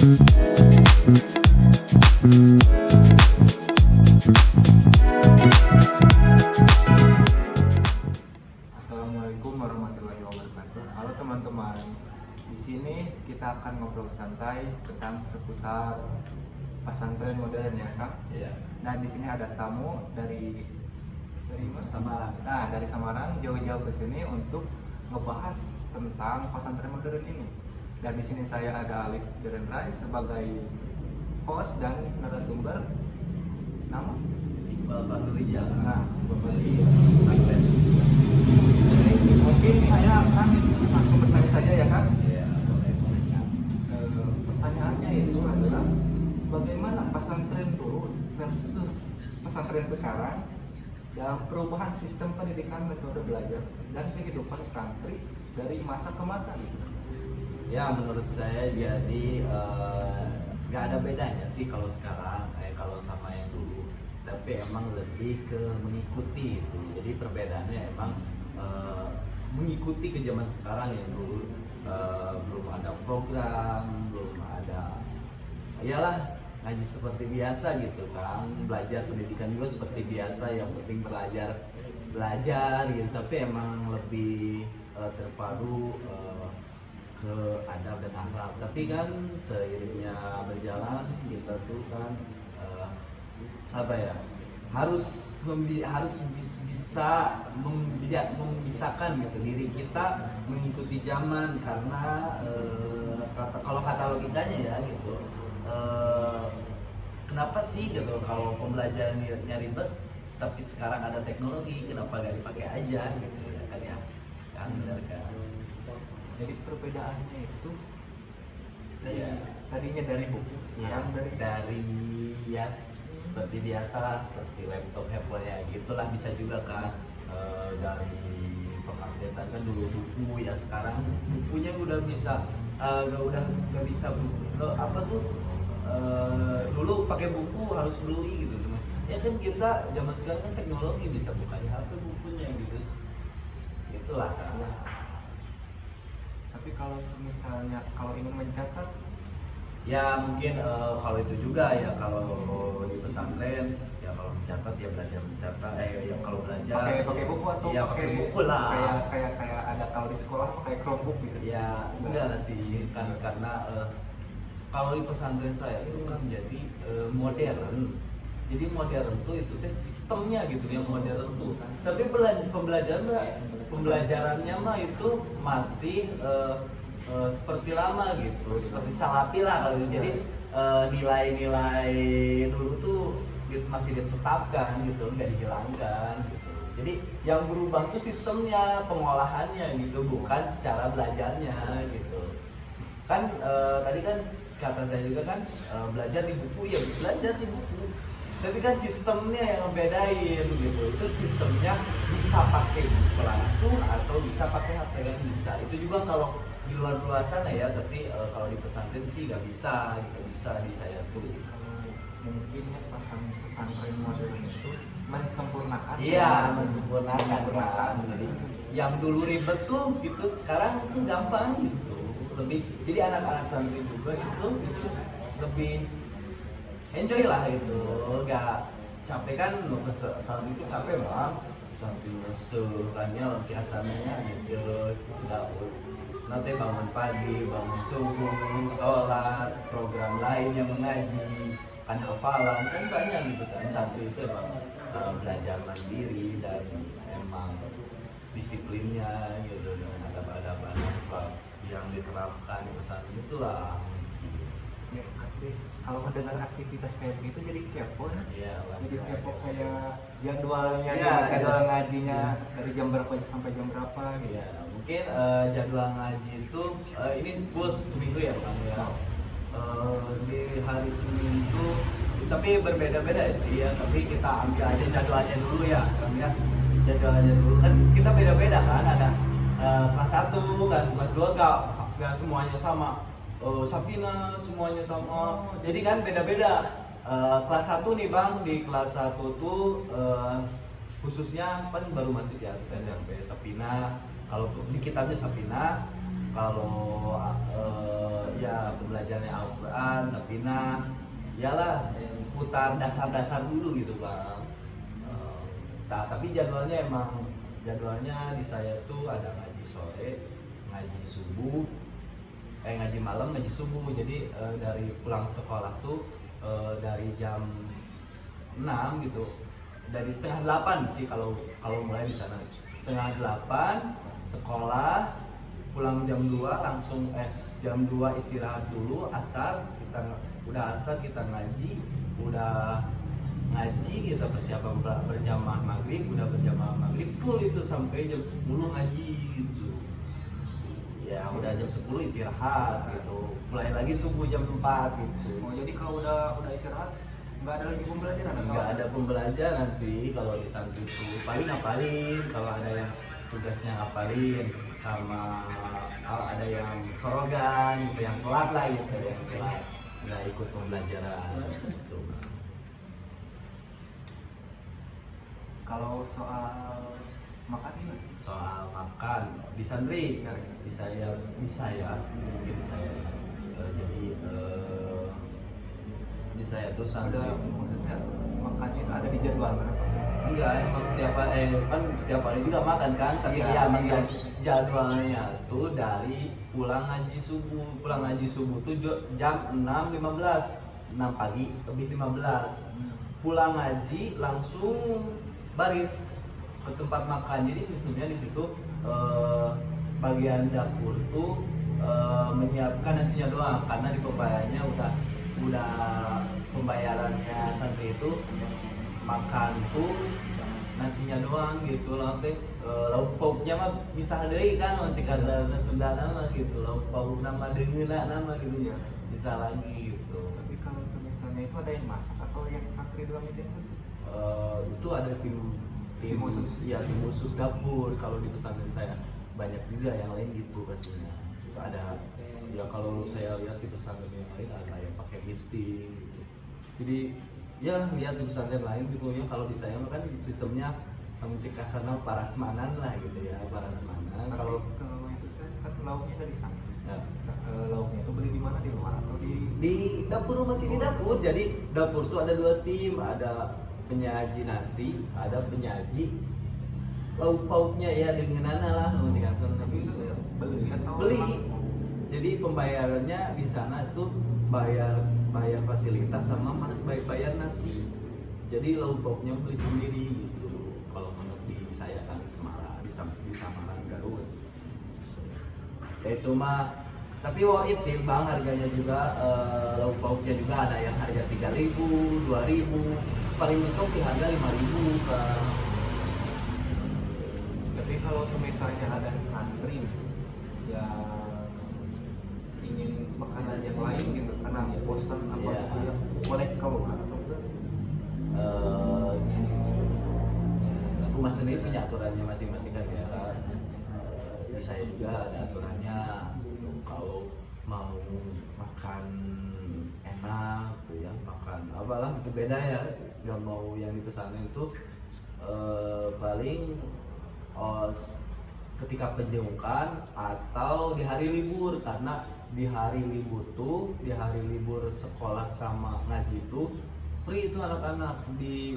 Assalamualaikum warahmatullahi wabarakatuh. Halo teman-teman. Di sini kita akan ngobrol santai tentang seputar pesantren modern ya, Kak. Iya. Nah, di sini ada tamu dari Samarang. Nah, dari Samarang jauh-jauh ke sini untuk ngebahas tentang pesantren modern ini. Dan di sini saya ada Alif Derenrai sebagai host dan narasumber. Nama? Iqbal Fahrurijal. Nah, Bapak Pesantren. Mungkin saya akan langsung bertanya saja ya, Kak. Iya, boleh. Pertanyaannya itu adalah bagaimana pesantren dulu versus pesantren sekarang dalam perubahan sistem pendidikan, metode belajar dan kehidupan santri dari masa ke masa gitu. Ya, menurut saya jadi nggak ada bedanya sih kalau sekarang kalau sama yang dulu, tapi emang lebih ke mengikuti itu. Jadi perbedaannya emang mengikuti ke zaman sekarang yang dulu belum ada program, belum ada, iyalah ngaji seperti biasa gitu kan, belajar pendidikan juga seperti biasa, yang penting belajar gitu, tapi emang lebih terpadu ke adab dan akhlak. Tapi kan seiringnya berjalan kita tuh kan harus bisa memisahkan gitu diri kita mengikuti zaman, karena kalau kata logikanya ya gitu, kenapa sih gitu kalau pembelajarannya ribet tapi sekarang ada teknologi, kenapa gak dipakai aja gitu ya kan, ya kan, benar kan. Jadi perbedaannya itu dari Iya. tadinya dari buku, sekarang dari ya seperti biasa, seperti laptop, handphone ya gitulah, bisa juga kan dari pengupdatean kan, dulu buku ya, sekarang bukunya udah bisa nggak bisa apa tuh, dulu pakai buku harus beli gitu semua ya kan. Kita zaman sekarang kan teknologi, bisa buka di HP bukunya gitu, itulah kan. Tapi kalau misalnya kalau ingin mencatat Ya mungkin kalau itu juga ya, kalau di pesantren ya kalau mencatat ya belajar mencatat, yang kalau belajar pakai buku atau ya pakai buku lah, kayak ada kalau di sekolah pakai Chromebook gitu ya enggak sih kan, karena kalau di pesantren saya itu kan jadi modern. Jadi modern tuh itu teh sistemnya gitu yang modern tuh, tapi pembelajarannya mah itu masih seperti lama gitu, seperti salapi lah kalau gitu. Jadi nilai-nilai dulu tuh masih ditetapkan gitu, nggak dihilangkan gitu. Jadi yang berubah tuh sistemnya, pengolahannya gitu, bukan secara belajarnya gitu. Kan tadi kan kata saya juga kan, belajar di buku ya belajar di buku, tapi kan sistemnya yang ngebedain gitu. Itu sistemnya bisa pakai buku langsung atau bisa pakai HP kan, bisa. Itu juga kalau di luar sana ya, tapi kalau di pesantren sih nggak bisa di saya tuh. Mungkin ya pesantren modern itu mensempurnakan. Iya, mensempurnakan kan. Jadi yang dulu ribet tuh gitu, sekarang tuh gampang gitu. Lebih, jadi anak-anak santri juga itu lebih enjoy lah gitu, nggak capek kan. Santri itu capek bang, santri musuh kan ya, biasanya musuh nggak, nanti bangun pagi, bangun subuh, sholat, program lain yang mengaji, kan hafalan, kan banyak gitu kan. Santri itu emang belajar mandiri dan emang disiplinnya gitu, dengan adab-adaban yang diterapkan di pesantren itulah. Ya, kalau mendengar aktivitas kayak begitu jadi kepo ya. Iya, Jadi kepo kayak jadwalnya, Iya, jadwal iya. ngajinya dari jam berapa sampai jam berapa gitu. Ya, mungkin jadwal ngaji itu ini bos minggu ya bang ya. Di hari Senin itu, tapi berbeda-beda sih ya. Tapi kita ambil aja jadwalnya dulu ya, bang ya. Jadwalnya dulu kan kita beda-beda kan. Ada kelas 1 kan, kelas 2 nggak semuanya sama. Safina semuanya sama. Jadi kan beda-beda. Kelas 1 nih bang, di kelas 1 tuh khususnya kan baru masuk ya SMP, Safina. Kalau di kitabnya Safina, kalau aja pembelajarannya Al-Quran, Safinah, yalah seputar dasar-dasar dulu gitu bang. Tapi jadwalnya di saya tuh ada ngaji sore, ngaji subuh, ngaji malam, ngaji subuh. Jadi dari pulang sekolah tuh dari jam 6 gitu, dari setengah 8 sih kalau mulai di sana. Setengah 8 sekolah, pulang jam 2 langsung jam 2 istirahat dulu, asar kita ngaji, kita persiapan berjamaah maghrib, udah berjamaah maghrib full itu sampai jam 10 ngaji gitu. Ya udah jam 10 istirahat gitu, mulai lagi subuh jam 4 gitu. Oh jadi kalau udah istirahat nggak ada lagi pembelajaran? Nggak ada pembelajaran sih kalau di santri itu, paling ngapalin kalau ada yang tugasnya ngapalin, sama kalau ada yang sorogan gitu, yang telat lah gitu, yang telat nggak ikut pembelajaran gitu. Kalau soal makan ini, Soal makan di santri, di saya mungkin saya jadi di saya tuh santri. ada maksudnya makannya itu ada di jadwal kan? Enggak, emang setiap hari juga makan kan, tapi Iya, ya emang iya. jadwalnya tuh dari pulang ngaji subuh tuh jam 6.15, 6 pagi lebih 15. Pulang ngaji langsung baris ke tempat makan. Jadi sistemnya di situ bagian dapur tuh menyiapkan nasinya doang, karena di pembayarannya udah pembayarannya santri itu makan tuh nasinya doang gitu loh teh. Lauk pauknya mah bisa deui kan cek asalna Sunda nama gitu, lauk pauk nama deungeuna nama gitu ya, bisa lagi gitu. Tapi kalau misalnya itu ada yang masak atau yang santri doang itu sih? Itu ada tim khusus, ya tim khusus dapur. Kalau di pesantren saya banyak juga yang lain gitu pastinya. Itu ada ya, kalau saya lihat di pesantren yang lain ada yang pakai misting gitu. Jadi ya lihat di pesantren lain gitu ya, kalau di saya kan sistemnya mencek kasarna parasmanan lah gitu ya, parasmanan. Kalau itu kan lauknya dari santri. Ya, Lauknya itu beli di mana, di luar atau di dapur, masih di dapur. Jadi dapur tuh ada 2 tim, ada penyaji nasi, ada penyaji lauk pauknya ya dengenana lah mencek kasarna. Tapi itu beli kan? beli. Jadi pembayarannya di sana itu bayar fasilitas sama bayar nasi. Jadi lauk pauknya beli sendiri gitu. Kalau menurut di saya kan Semarang, di Samarang Garut. Ya itu mah, tapi worth it sih bang, harganya juga lauk pauknya juga ada yang harga 3.000, 2.000, paling mentok di harga 5.000 kan. Tapi kalau misalnya ada santri yang ingin makanan yang lain gitu karena bosan apa Iya. gitu ya, boleh keluar atau enggak? Rumah sendiri punya aturannya masing-masing kan ya. Di saya juga ada aturannya gitu. Kalau mau makan enak tuh ya, makan apalah itu beda ya. Gak mau yang di pesantren itu paling ketika penjengukkan atau di hari libur, karena di hari libur sekolah sama ngaji tuh free itu anak-anak,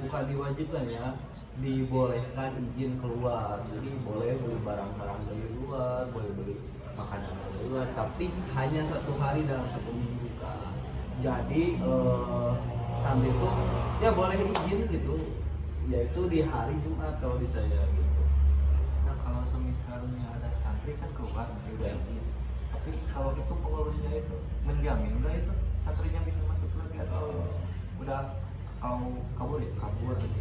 bukan diwajibkan ya, dibolehkan izin keluar. Jadi boleh beli barang-barang dari luar, boleh beli makanan dari luar, tapi hanya 1 hari dalam 1 minggu kan. Jadi sambil itu ya boleh izin gitu, yaitu di hari Jumat kalau di saya gitu. Nah kalau misalnya ada santri kan keluar Ya. tapi kalau itu pengurusnya itu menjamin nggak itu santrinya bisa masuk lagi atau udah kabur gitu?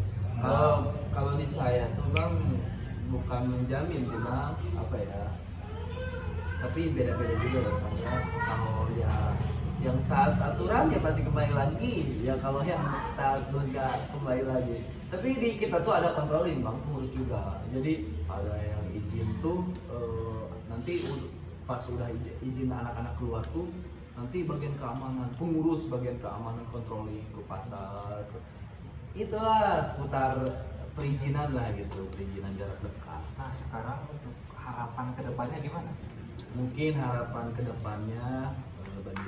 Kalau di saya tuh bang bukan menjamin sih bang, apa ya, tapi beda-beda juga loh bang ya. Kalau ya yang taat aturan ya pasti kembali lagi ya, kalau yang taat enggak kembali lagi. Tapi di kita tuh ada kontrolin bang, pengurus juga. Jadi ada yang izin tuh nanti pas udah izin anak-anak keluar tuh nanti bagian keamanan, pengurus bagian keamanan kontrolin ke pasar, itulah seputar perizinan lah gitu, perizinan jarak dekat. Nah sekarang untuk harapan kedepannya gimana? Mungkin harapan kedepannya bagi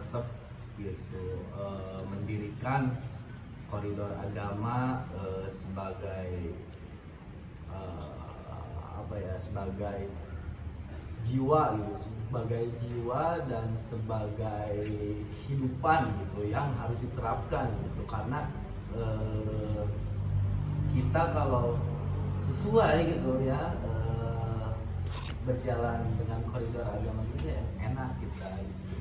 tetap gitu mendirikan koridor agama sebagai apa ya, sebagai jiwa gitu, sebagai jiwa dan sebagai kehidupan gitu yang harus diterapkan gitu. Karena kita kalau sesuai gitu ya berjalan dengan koridor agama itu ya enak kita gitu.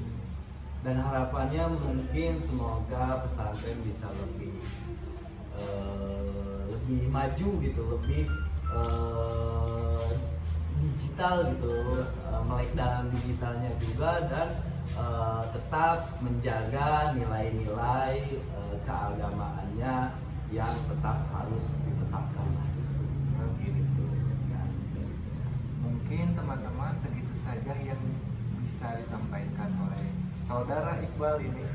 Dan harapannya mungkin semoga pesantren bisa lebih lebih maju gitu, lebih digital gitu, melek dalam digitalnya juga, dan tetap menjaga nilai-nilai keagamaannya yang tetap harus ditetapkan gitu kan. Mungkin teman-teman segitu saja yang bisa disampaikan oleh saudara Iqbal ini,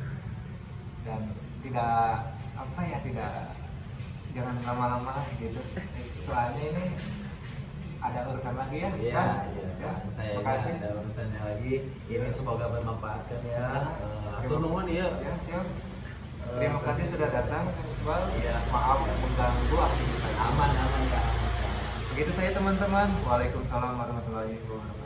dan tidak apa ya, tidak, jangan lama-lama lah gitu, soalnya ini ada urusan lagi ya. Iya, iya kan. Saya makasih. ada urusannya lagi. Ini semoga bermanfaatkan ya. Atur nuhun ya. Ya, siap. Terima kasih sudah datang Iqbal. Iya. Maaf mengganggu aktivitas. Aman Kak. Begitu saya teman-teman. Waalaikumsalam warahmatullahi wabarakatuh.